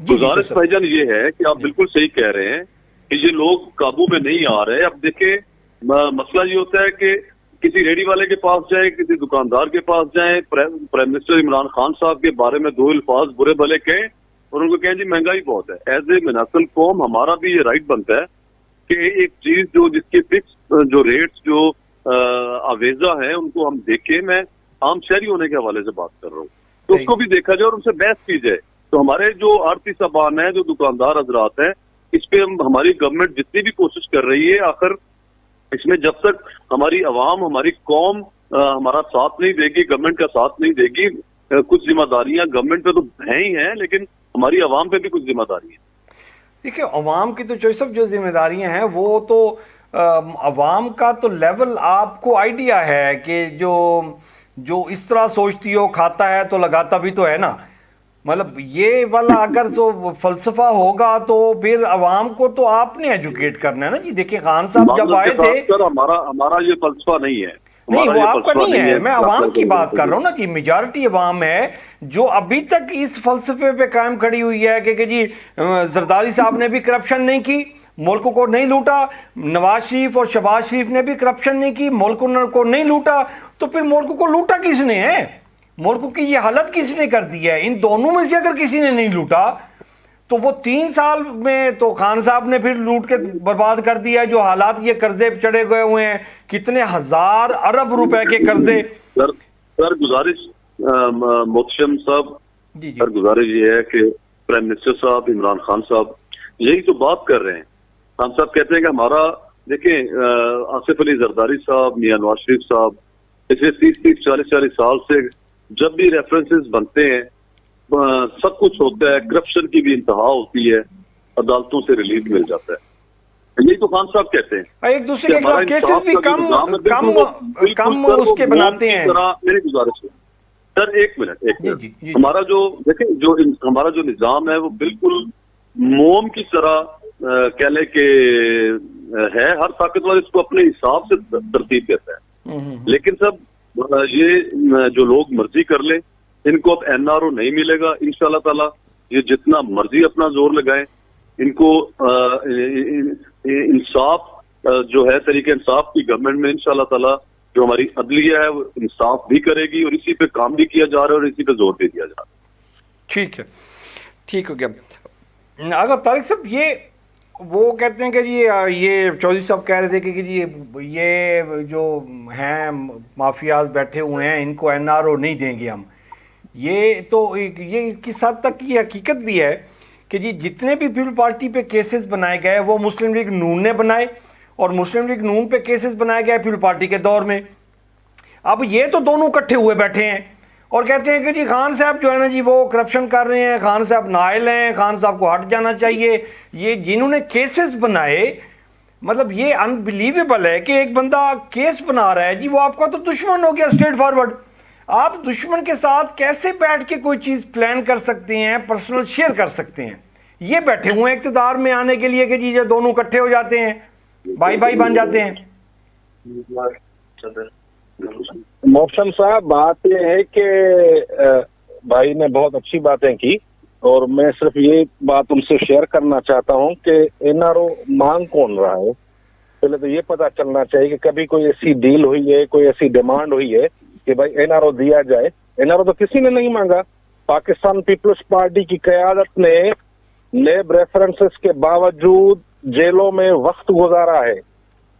گزارش بھائی جان یہ ہے کہ آپ بالکل صحیح کہہ رہے ہیں کہ یہ لوگ قابو میں نہیں آ رہے. اب دیکھیں مسئلہ یہ ہوتا ہے کہ کسی ریڈی والے کے پاس جائیں, کسی دکاندار کے پاس جائیں, پرائم منسٹر عمران خان صاحب کے بارے میں 2 الفاظ برے بھلے کہیں اور ان کو کہیں جی مہنگائی بہت ہے. ایز اے مناسل قوم ہمارا بھی یہ رائٹ بنتا ہے کہ ایک چیز جس کے فکس جو ریٹس جو آویزہ ہیں ان کو ہم دیکھیں. میں عام شہری ہونے کے حوالے سے بات کر رہا ہوں, تو اس کو بھی دیکھا جائے اور ان سے بحث کی جائے. تو ہمارے جو آڑتی صاحبان ہیں, جو دکاندار حضرات ہیں, اس پہ ہماری گورنمنٹ جتنی بھی کوشش کر رہی ہے, آخر اس میں جب تک ہماری عوام, ہماری قوم ہمارا ساتھ نہیں دے گی, گورنمنٹ کا ساتھ نہیں دے گی, کچھ ذمہ داریاں گورنمنٹ پہ تو ہیں ہی ہیں, لیکن ہماری عوام پہ بھی کچھ ذمہ داری ہے. دیکھیں عوام کی تو جو ذمہ داریاں ہیں وہ تو عوام کا تو لیول آپ کو آئیڈیا ہے کہ جو اس طرح سوچتی ہو, کھاتا ہے تو لگاتا بھی تو ہے نا. مطلب یہ والا اگر فلسفہ ہوگا تو پھر عوام کو تو آپ نے ایجوکیٹ کرنا ہے نا جی. دیکھیں خان صاحب جب آئے تھے, ہمارا یہ فلسفہ نہیں ہے, نہیں وہ آپ کا نہیں ہے, میں عوام کی بات کر رہا ہوں نا کہ میجارٹی عوام ہے جو ابھی تک اس فلسفے پہ قائم کھڑی ہوئی ہے کہ جی زرداری صاحب نے بھی کرپشن نہیں کی, ملک کو نہیں لوٹا, نواز شریف اور شہباز شریف نے بھی کرپشن نہیں کی, ملک کو نہیں لوٹا, تو پھر ملک کو لوٹا کس نے ہے؟ ملک کی یہ حالت کس نے کر دی ہے؟ ان دونوں میں سے اگر کسی نے نہیں لوٹا تو وہ 3 سال میں تو خان صاحب نے پھر لوٹ کے برباد کر دیا. جو حالات یہ قرضے چڑھے گئے ہوئے ہیں, کتنے ہزار ارب روپے کے قرضے. سر گزارش محتشم صاحب, سر گزارش یہ ہے کہ پرائم منسٹر صاحب عمران خان صاحب یہی تو بات کر رہے ہیں. خان صاحب کہتے ہیں کہ ہمارا, دیکھیں آصف علی زرداری صاحب, میاں نواز شریف صاحب پچھلے 30-40 سال سے جب بھی ریفرنسز بنتے ہیں سب کچھ ہوتا ہے, کرپشن کی بھی انتہا ہوتی ہے, عدالتوں سے ریلیف مل جاتا ہے. یہی تو خان صاحب کہتے ہیں, ایک دوسرے کے خلاف کیسز بھی کم اس کے بناتے ہیں. میری گزارش ہے سر, ایک منٹ, ہمارا جو دیکھیں ہمارا جو نظام ہے وہ بالکل موم کی طرح کہہ لے کہ ہے, ہر طاقتور اس کو اپنے حساب سے ترتیب دیتا ہے. لیکن سب یہ جو لوگ مرضی کر لیں, ان کو اب NRO نہیں ملے گا انشاءاللہ تعالی. یہ جتنا مرضی اپنا زور لگائیں, ان کو انصاف جو ہے, طریقہ انصاف کی گورنمنٹ میں انشاءاللہ تعالی جو ہماری عدلیہ ہے وہ انصاف بھی کرے گی, اور اسی پہ کام بھی کیا جا رہا ہے اور اسی پہ زور دے دیا جا رہا ہے. ٹھیک ہے, ٹھیک ہو گیا. اگر طارق صاحب یہ وہ کہتے ہیں کہ جی یہ چودھری صاحب کہہ رہے تھے کہ جی یہ جو ہیں مافیاز بیٹھے ہوئے ہیں ان کو NRO نہیں دیں گے ہم. یہ تو یہ کس حد تک یہ حقیقت بھی ہے کہ جی جتنے بھی پیپل پارٹی پہ کیسز بنائے گئے وہ مسلم لیگ نون نے بنائے, اور مسلم لیگ نون پہ کیسز بنائے گئے پیپل پارٹی کے دور میں. اب یہ تو دونوں اکٹھے ہوئے بیٹھے ہیں اور کہتے ہیں کہ جی خان صاحب جو ہے نا جی وہ کرپشن کر رہے ہیں, خان صاحب نائل ہیں, خان صاحب کو ہٹ جانا چاہیے. یہ جنہوں نے کیسز بنائے, مطلب یہ انبلیویبل ہے کہ ایک بندہ کیس بنا رہا ہے جی, وہ آپ کا تو دشمن ہو گیا اسٹریٹ فارورڈ. آپ دشمن کے ساتھ کیسے بیٹھ کے کوئی چیز پلان کر سکتے ہیں, پرسنل شیئر کر سکتے ہیں؟ یہ بیٹھے ہوئے اقتدار میں آنے کے لیے کہ جی جو دونوں اکٹھے ہو جاتے ہیں, بھائی بھائی بن جاتے ہیں. محتشم صاحب بات یہ ہے کہ بھائی نے بہت اچھی باتیں کی, اور میں صرف یہ بات ان سے شیئر کرنا چاہتا ہوں کہ NRO مانگ کون رہا ہے. پہلے تو یہ پتا چلنا چاہیے کہ کبھی کوئی ایسی ڈیل ہوئی ہے, کوئی ایسی ڈیمانڈ ہوئی ہے کہ بھائی NRO دیا جائے. NRO تو کسی نے نہیں مانگا. پاکستان پیپلز پارٹی کی قیادت نے لیب ریفرنسز کے باوجود جیلوں میں وقت گزارا ہے.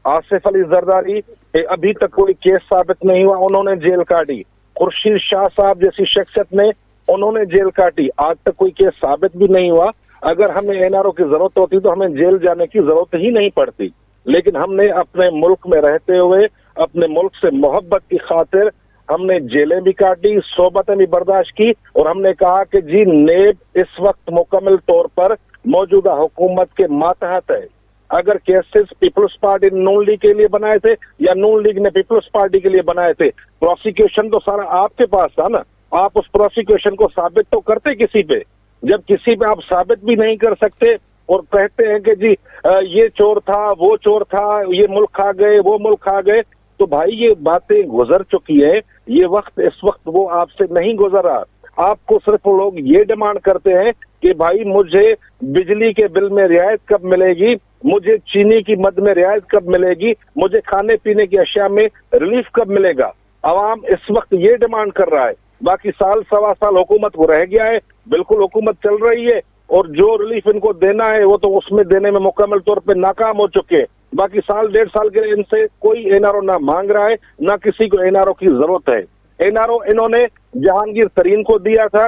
آصف علی زرداری ابھی تک کوئی کیس ثابت نہیں ہوا, انہوں نے جیل کاٹی. خورشید شاہ صاحب جیسی شخصیت نے, انہوں نے جیل کاٹی, آج تک کوئی کیس ثابت بھی نہیں ہوا. اگر ہمیں NRO کی ضرورت ہوتی تو ہمیں جیل جانے کی ضرورت ہی نہیں پڑتی. لیکن ہم نے اپنے ملک میں رہتے ہوئے اپنے ملک سے محبت کی خاطر ہم نے جیلیں بھی کاٹی, صحبتیں بھی برداشت کی, اور ہم نے کہا کہ جی نیب اس وقت مکمل طور پر موجودہ حکومت کے ماتحت ہے. اگر کیسز پیپلز پارٹی نون لیگ کے لیے بنائے تھے یا نون لیگ نے پیپلز پارٹی کے لیے بنائے تھے, پروسیکیوشن تو سارا آپ کے پاس تھا نا. آپ اس پروسیکیوشن کو ثابت تو کرتے کسی پہ. جب کسی پہ آپ ثابت بھی نہیں کر سکتے اور کہتے ہیں کہ جی یہ چور تھا, وہ چور تھا, یہ ملک کھا گئے, وہ ملک کھا گئے, تو بھائی یہ باتیں گزر چکی ہیں، یہ وقت اس وقت وہ آپ سے نہیں گزرا. آپ کو صرف لوگ یہ ڈیمانڈ کرتے ہیں کہ بھائی مجھے بجلی کے بل میں رعایت کب ملے گی، مجھے چینی کی مد میں رعایت کب ملے گی، مجھے کھانے پینے کی اشیاء میں ریلیف کب ملے گا. عوام اس وقت یہ ڈیمانڈ کر رہا ہے. باقی سال سوا سال حکومت کو رہ گیا ہے، بالکل حکومت چل رہی ہے، اور جو ریلیف ان کو دینا ہے وہ تو اس میں دینے میں مکمل طور پہ ناکام ہو چکے ہیں. باقی سال ڈیڑھ سال کے لیے ان سے کوئی این آر او نہ مانگ رہا ہے، نہ کسی کو این آر او کی ضرورت ہے. این آر او انہوں نے جہانگیر ترین کو دیا تھا،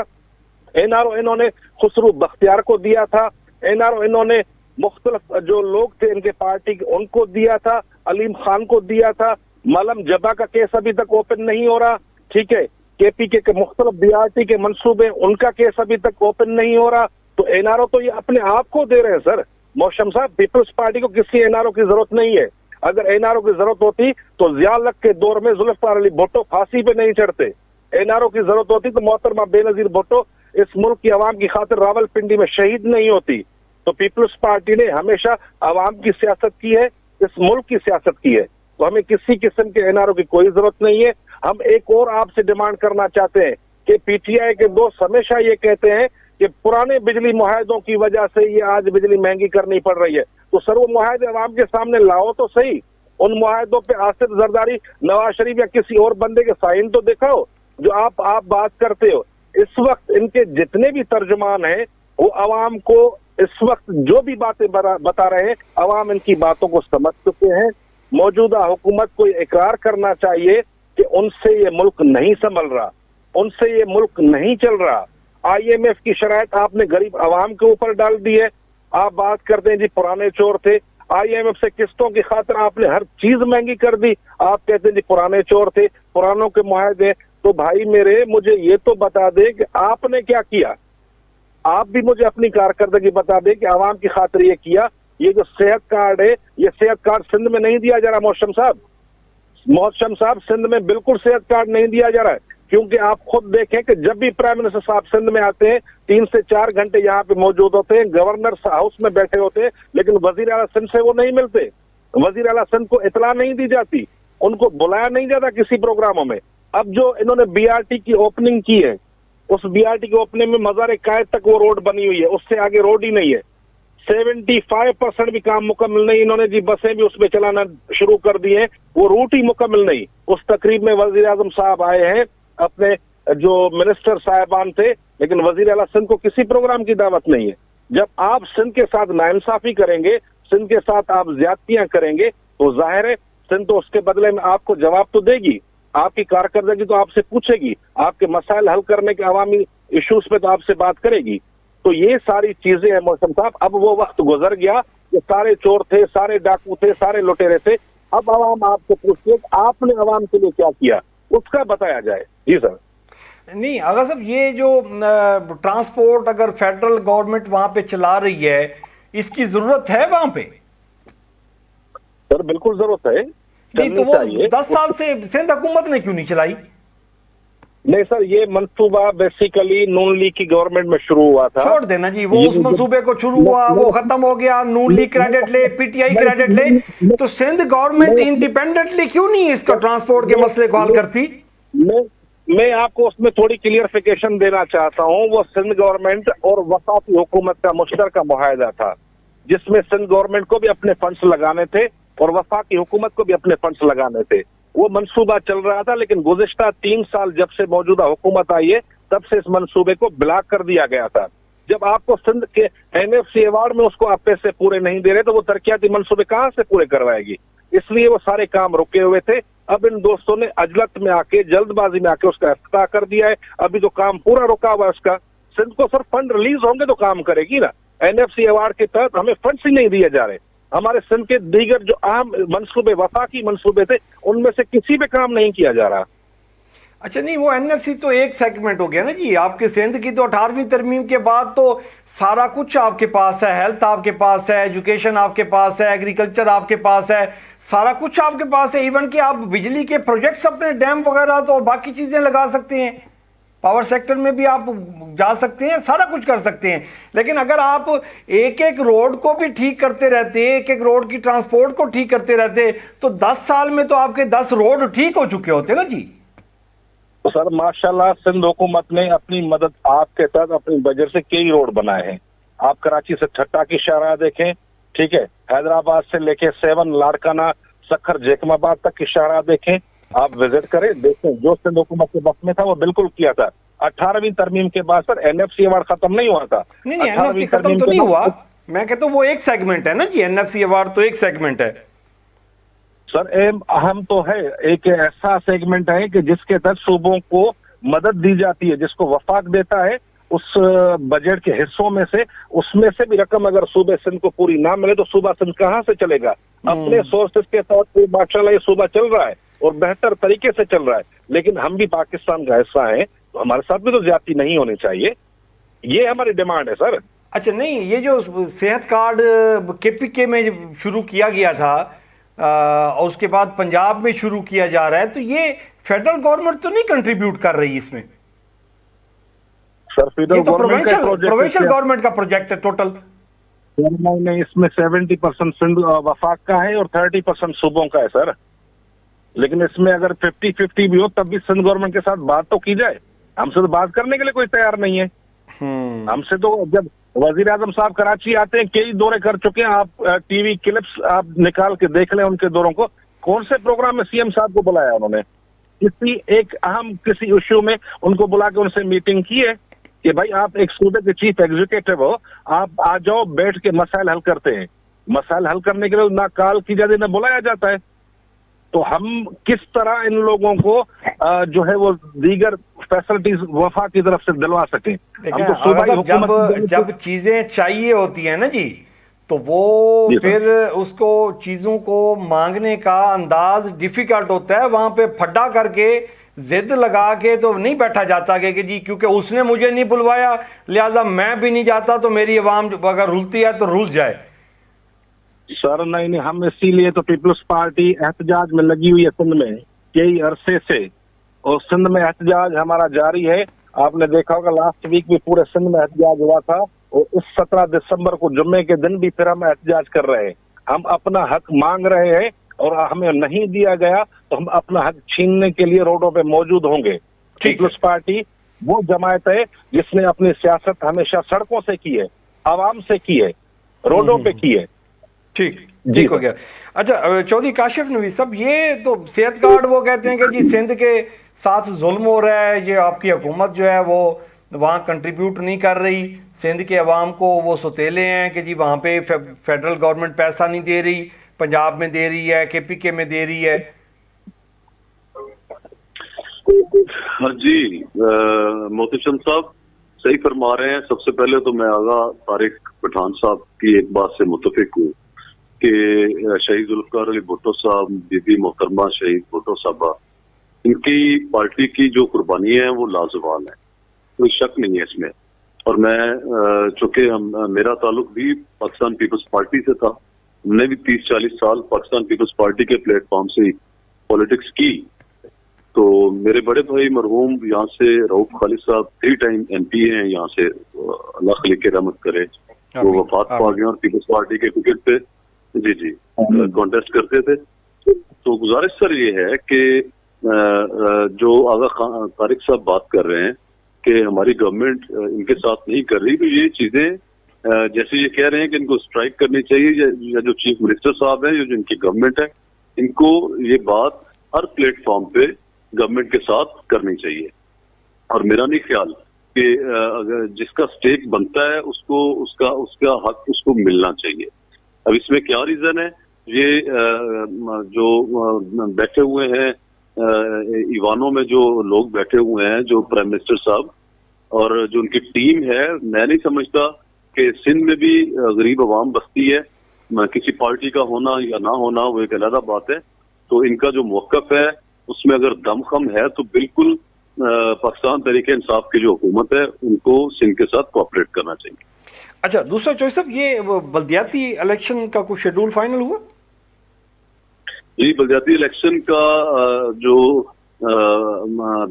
این آر او انہوں نے خسرو بختیار کو دیا تھا، این آر او انہوں نے مختلف جو لوگ تھے ان کے پارٹی کے ان کو دیا تھا، علیم خان کو دیا تھا. ملم جبا کا کیس ابھی تک اوپن نہیں ہو رہا، ٹھیک ہے. کے پی کے مختلف بی آر ٹی کے منصوبے ان کا کیس ابھی تک اوپن نہیں ہو رہا. تو این آر او تو یہ اپنے آپ کو دے رہے ہیں سر. موشم صاحب، پیپلز پارٹی کو کسی این آر او کی ضرورت نہیں ہے. اگر این آر او کی ضرورت ہوتی تو ضیاء الحق کے دور میں ذوالفقار علی بھٹو پھانسی پہ نہیں چڑھتے. این آر او کی ضرورت ہوتی تو محترمہ بے نظیر بھٹو اس ملک کی عوام کی خاطر راول پنڈی میں شہید نہیں ہوتی. تو پیپلز پارٹی نے ہمیشہ عوام کی سیاست کی ہے، اس ملک کی سیاست کی ہے. تو ہمیں کسی قسم کے این آر او کی کوئی ضرورت نہیں ہے. ہم ایک اور آپ سے ڈیمانڈ کرنا چاہتے ہیں کہ پی ٹی آئی کے دوست ہمیشہ یہ کہتے ہیں کہ پرانے بجلی معاہدوں کی وجہ سے یہ آج بجلی مہنگی کرنی پڑ رہی ہے. تو سر وہ معاہدے عوام کے سامنے لاؤ تو صحیح. ان معاہدوں پہ آصف زرداری، نواز شریف یا کسی اور بندے کے سائن تو دکھاؤ جو آپ بات کرتے ہو. اس وقت ان کے جتنے بھی ترجمان ہیں وہ عوام کو اس وقت جو بھی باتیں بتا رہے ہیں، عوام ان کی باتوں کو سمجھ چکے ہیں. موجودہ حکومت کو یہ اقرار کرنا چاہیے کہ ان سے یہ ملک نہیں سنبھل رہا، ان سے یہ ملک نہیں چل رہا. آئی ایم ایف کی شرائط آپ نے غریب عوام کے اوپر ڈال دی ہے. آپ بات کرتے ہیں جی پرانے چور تھے، آئی ایم ایف سے قسطوں کی خاطر آپ نے ہر چیز مہنگی کر دی. آپ کہتے ہیں جی پرانے چور تھے، پرانوں کے معاہدے. تو بھائی میرے، مجھے یہ تو بتا دے کہ آپ نے کیا کیا. آپ بھی مجھے اپنی کارکردگی بتا دے کہ عوام کی خاطر یہ کیا. یہ جو صحت کارڈ ہے، یہ صحت کارڈ سندھ میں نہیں دیا جا رہا. محتشم صاحب سندھ میں بالکل صحت کارڈ نہیں دیا جا رہا ہے. کیونکہ آپ خود دیکھیں کہ جب بھی پرائم منسٹر صاحب سندھ میں آتے ہیں 3 سے 4 گھنٹے یہاں پہ موجود ہوتے ہیں، گورنر ہاؤس میں بیٹھے ہوتے ہیں، لیکن وزیر اعلیٰ سندھ سے وہ نہیں ملتے. وزیر اعلیٰ سندھ کو اطلاع نہیں دی جاتی، ان کو بلایا نہیں جاتا کسی پروگراموں میں. اب جو انہوں نے بی آر ٹی کی اوپننگ کی ہے، اس بی آر ٹی کی اوپننگ میں مزار قائد تک وہ روڈ بنی ہوئی ہے، اس سے آگے روڈ ہی نہیں ہے. 75% بھی کام مکمل نہیں. انہوں نے جی بسیں بھی اس میں چلانا شروع کر دی ہیں، وہ روٹ ہی مکمل نہیں. اس تقریب میں وزیر اعظم صاحب آئے ہیں، اپنے جو منسٹر صاحبان تھے، لیکن وزیر اعلیٰ سندھ کو کسی پروگرام کی دعوت نہیں ہے. جب آپ سندھ کے ساتھ ناانصافی کریں گے، سندھ کے ساتھ آپ زیادتیاں کریں گے، تو ظاہر ہے سندھ تو اس کے بدلے میں آپ کو جواب تو دے گی. آپ کی کارکردگی تو آپ سے پوچھے گی، آپ کے مسائل حل کرنے کے عوامی ایشوز پہ تو آپ سے بات کرے گی. تو یہ ساری چیزیں ہیں محتشم صاحب. اب وہ وقت گزر گیا کہ سارے چور تھے، سارے ڈاکو تھے، سارے لٹیرے تھے. اب عوام آپ سے پوچھتے کہ آپ نے عوام کے لیے کیا کیا، اس کا بتایا جائے. جی سر. نہیں آغا صاحب، یہ جو ٹرانسپورٹ اگر فیڈرل گورنمنٹ وہاں پہ چلا رہی ہے، اس کی ضرورت ہے وہاں پہ؟ سر بالکل ضرورت ہے. نہیں تو وہ 10 سال سے سندھ حکومت نے کیوں نہیں چلائی؟ نہیں سر، یہ منصوبہ بیسیکلی نون لیگ کی گورنمنٹ میں شروع ہوا تھا. چھوڑ دینا جی، وہ اس منصوبے کو شروع ہوا، وہ ختم ہو گیا، نون لیگ کریڈٹ لے، پی ٹی آئی کریڈٹ لے. تو سندھ گورنمنٹ انڈیپینڈنٹلی کیوں نہیں اس کا ٹرانسپورٹ کے مسئلے کو حل کرتی؟ میں آپ کو اس میں تھوڑی کلیئرفیکیشن دینا چاہتا ہوں. وہ سندھ گورنمنٹ اور وفاقی حکومت کا مشترکہ معاہدہ تھا، جس میں سندھ گورنمنٹ کو بھی اپنے فنڈز لگانے تھے اور وفاقی حکومت کو بھی اپنے فنڈز لگانے تھے. وہ منصوبہ چل رہا تھا، لیکن گزشتہ 3 سال جب سے موجودہ حکومت آئی ہے تب سے اس منصوبے کو بلاک کر دیا گیا تھا. جب آپ کو سندھ کے این ایف سی ایوارڈ میں اس کو آپ پیسے پورے نہیں دے رہے تو وہ ترقیاتی منصوبے کہاں سے پورے کروائے گی؟ اس لیے وہ سارے کام رکے ہوئے تھے. اب ان دوستوں نے عجلت میں آ کے، جلد بازی میں آ کے اس کا افتتاح کر دیا ہے. ابھی تو کام پورا رکا ہوا ہے اس کا. سندھ کو سر فنڈ ریلیز ہوں گے تو کام کرے گی نا. این ایف سی ایوارڈ کے تحت ہمیں فنڈز ہی نہیں دیے جا رہے. ہمارے سندھ کے دیگر جو اہم منصوبے، وفاقی منصوبے تھے، ان میں سے کسی پہ کام نہیں کیا جا رہا. اچھا نہیں، وہ این ایف سی تو ایک سیگمنٹ ہو گیا نا جی. آپ کے سندھ کی تو 18ویں ترمیم کے بعد تو سارا کچھ آپ کے پاس ہے. ہیلتھ آپ کے پاس ہے، ایجوکیشن آپ کے پاس ہے، ایگریکلچر آپ کے پاس ہے، سارا کچھ آپ کے پاس ہے. ایون کہ آپ بجلی کے پروجیکٹس اپنے ڈیم وغیرہ تو باقی چیزیں لگا سکتے ہیں. پاور سیکٹر میں بھی آپ جا سکتے ہیں, سارا کچھ کر سکتے ہیں, لیکن اگر آپ ایک ایک روڈ کو بھی ٹھیک کرتے رہتے, ایک ایک روڈ کی ٹرانسپورٹ کو ٹھیک کرتے رہتے, تو 10 سال میں تو آپ کے 10 روڈ ٹھیک ہو چکے ہوتے نا جی. سر ماشاءاللہ سندھ حکومت نے اپنی مدد آپ کے تحت اپنی بجٹ سے کئی روڈ بنائے ہیں. آپ کراچی سے ٹھٹا کی شاہراہ دیکھیں, ٹھیک ہے, حیدرآباد سے لے کے 7 لاڑکانہ سکھر جیکم آباد تک کی شاہراہ دیکھیں, آپ وزٹ کریں, دیکھیں جو سندھ حکومت کے وقت میں تھا وہ بالکل کیا تھا. 18ویں ترمیم کے بعد سر NFC ایوارڈ ختم نہیں ہوا تھا. نہیں NFC ختم تو نہیں ہوا, میں کہتا ہوں وہ ایک سیگمنٹ ہے نا جی, NFC ایوارڈ تو ایک سیگمنٹ ہے سر. اہم تو ہے, ایک ایسا سیگمنٹ ہے کہ جس کے تحت صوبوں کو مدد دی جاتی ہے, جس کو وفاق دیتا ہے اس بجٹ کے حصوں میں سے, اس میں سے بھی رقم اگر صوبہ سندھ کو پوری نہ ملے تو صوبہ سندھ کہاں سے چلے گا؟ اپنے سورسز کے طور پہ ماشاءاللہ یہ صوبہ چل رہا ہے اور بہتر طریقے سے چل رہا ہے, لیکن ہم بھی پاکستان کا حصہ ہیں تو ہمارے ساتھ بھی تو زیادتی نہیں ہونی چاہیے, یہ ہماری ڈیمانڈ ہے سر. اچھا نہیں, یہ جو صحت کارڈ KPK میں شروع کیا گیا تھا اور اس کے بعد پنجاب میں شروع کیا جا رہا ہے, تو یہ فیڈرل گورنمنٹ تو نہیں کنٹریبیوٹ کر رہی اس میں؟ سر یہ تو پروونشل گورنمنٹ کا پروجیکٹ ہے ٹوٹل. نہیں, اس میں 70% سندھ وفاق کا ہے اور 30% صوبوں کا ہے سر, لیکن اس میں اگر 50-50 بھی ہو تب بھی سندھ گورنمنٹ کے ساتھ بات تو کی جائے. ہم سے تو بات کرنے کے لیے کوئی تیار نہیں ہے. ہم سے تو جب وزیر اعظم صاحب کراچی آتے ہیں, کئی دورے کر چکے ہیں, آپ ٹی وی کلپس آپ نکال کے دیکھ لیں ان کے دوروں کو, کون سے پروگرام میں CM صاحب کو بلایا انہوں نے؟ کسی ایک اہم کسی ایشو میں ان کو بلا کے ان سے میٹنگ کی ہے کہ بھائی آپ ایک صوبے کے چیف ایگزیکٹو ہو, آپ آ جاؤ بیٹھ کے مسائل حل کرتے ہیں. مسائل حل کرنے کے لیے نہ کال کی جاتی نہ بلایا جاتا ہے. تو ہم کس طرح ان لوگوں کو جو ہے وہ دیگر فیسلٹیز وفاق کی طرف سے دلوا سکیں؟ جب چیزیں چاہیے ہوتی ہیں نا جی, تو وہ پھر اس کو چیزوں کو مانگنے کا انداز ڈیفیکلٹ ہوتا ہے. وہاں پہ پھڈا کر کے ضد لگا کے تو نہیں بیٹھا جاتا کہ جی کیونکہ اس نے مجھے نہیں بلوایا لہذا میں بھی نہیں جاتا, تو میری عوام اگر رلتی ہے تو رل جائے. سر نہیں, ہم اسی لیے تو پیپلز پارٹی احتجاج میں لگی ہوئی ہے سندھ میں کئی عرصے سے, اور سندھ میں احتجاج ہمارا جاری ہے. آپ نے دیکھا ہوگا لاسٹ ویک بھی پورے سندھ میں احتجاج ہوا تھا, اور اس 17 دسمبر کو جمعے کے دن بھی پھر ہم احتجاج کر رہے ہیں. ہم اپنا حق مانگ رہے ہیں اور ہمیں نہیں دیا گیا تو ہم اپنا حق چھیننے کے لیے روڈوں پہ موجود ہوں گے. پیپلز پارٹی وہ جماعت ہے جس نے اپنی سیاست ہمیشہ سڑکوں سے کی ہے, عوام سے کی ہے, روڈوں پہ کی ہے. ٹھیک ہو گیا. اچھا چودھری کاشف نویس صاحب, یہ تو صحت کارڈ وہ کہتے ہیں کہ جی سندھ کے ساتھ ظلم ہو رہا ہے, یہ آپ کی حکومت جو ہے وہ وہاں کنٹریبیوٹ نہیں کر رہی, سندھ کے عوام کو وہ ستیلے ہیں کہ جی وہاں پہ فیڈرل گورنمنٹ پیسہ نہیں دے رہی, پنجاب میں دے رہی ہے, KPK میں دے رہی ہے. ہاں جی, محتشم صاحب صحیح فرما رہے ہیں. سب سے پہلے تو میں آغا طارق پٹھان صاحب کی ایک بات سے متفق ہوں کہ شہید ذوالفقار علی بھٹو صاحب, بی بی محترمہ شہید بھٹو صاحبہ, ان کی پارٹی کی جو قربانیاں ہیں وہ لازوال ہیں, کوئی شک نہیں ہے اس میں. اور میں چونکہ میرا تعلق بھی پاکستان پیپلز پارٹی سے تھا, ہم نے بھی 30-40 سال پاکستان پیپلز پارٹی کے پلیٹ فارم سے پولیٹکس کی. تو میرے بڑے بھائی مرحوم یہاں سے رؤف خالد صاحب 3 ٹائم MP ہیں یہاں سے, اللہ خلیق کے رحمت کرے, وہ وفات پا گئے اور پیپلز پارٹی کے ٹکٹ پہ جی کانٹیسٹ کرتے تھے. تو گزارش سر یہ ہے کہ جو آغا طارق صاحب بات کر رہے ہیں کہ ہماری گورنمنٹ ان کے ساتھ نہیں کر رہی, تو یہ چیزیں جیسے یہ کہہ رہے ہیں کہ ان کو اسٹرائک کرنی چاہیے, یا جو چیف منسٹر صاحب ہیں, جو ان کی گورنمنٹ ہے, ان کو یہ بات ہر پلیٹ فارم پہ گورنمنٹ کے ساتھ کرنی چاہیے. اور میرا نہیں خیال کہ اگر جس کا اسٹیک بنتا ہے اس کا حق اس کو ملنا چاہیے. اب اس میں کیا ریزن ہے, یہ جو بیٹھے ہوئے ہیں ایوانوں میں جو لوگ بیٹھے ہوئے ہیں, جو پرائم منسٹر صاحب اور جو ان کی ٹیم ہے, میں نہیں سمجھتا کہ سندھ میں بھی غریب عوام بستی ہے. کسی پارٹی کا ہونا یا نہ ہونا وہ ایک علیحدہ بات ہے. تو ان کا جو موقف ہے اس میں اگر دم خم ہے تو بالکل پاکستان تحریک انصاف کی جو حکومت ہے ان کو سندھ کے ساتھ کوآپریٹ کرنا چاہیے. اچھا دوسرا چوہدری صاحب, یہ بلدیاتی الیکشن کا کوئی شیڈول فائنل ہوا؟ جی, بلدیاتی الیکشن کا جو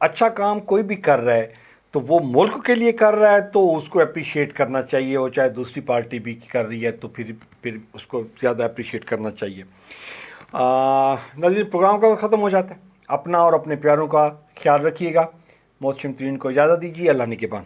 اچھا کام کوئی بھی کر رہا ہے تو وہ ملک کے لیے کر رہا ہے تو اس کو اپریشیٹ کرنا چاہیے، اور چاہے دوسری پارٹی بھی کر رہی ہے تو پھر اس کو زیادہ اپریشیٹ کرنا چاہیے۔ ناظرین، پروگرام کا ختم ہو جاتا ہے، اپنا اور اپنے پیاروں کا خیال رکھیے گا، محتشم ترین کو اجازت دیجیے، اللہ نگہبان۔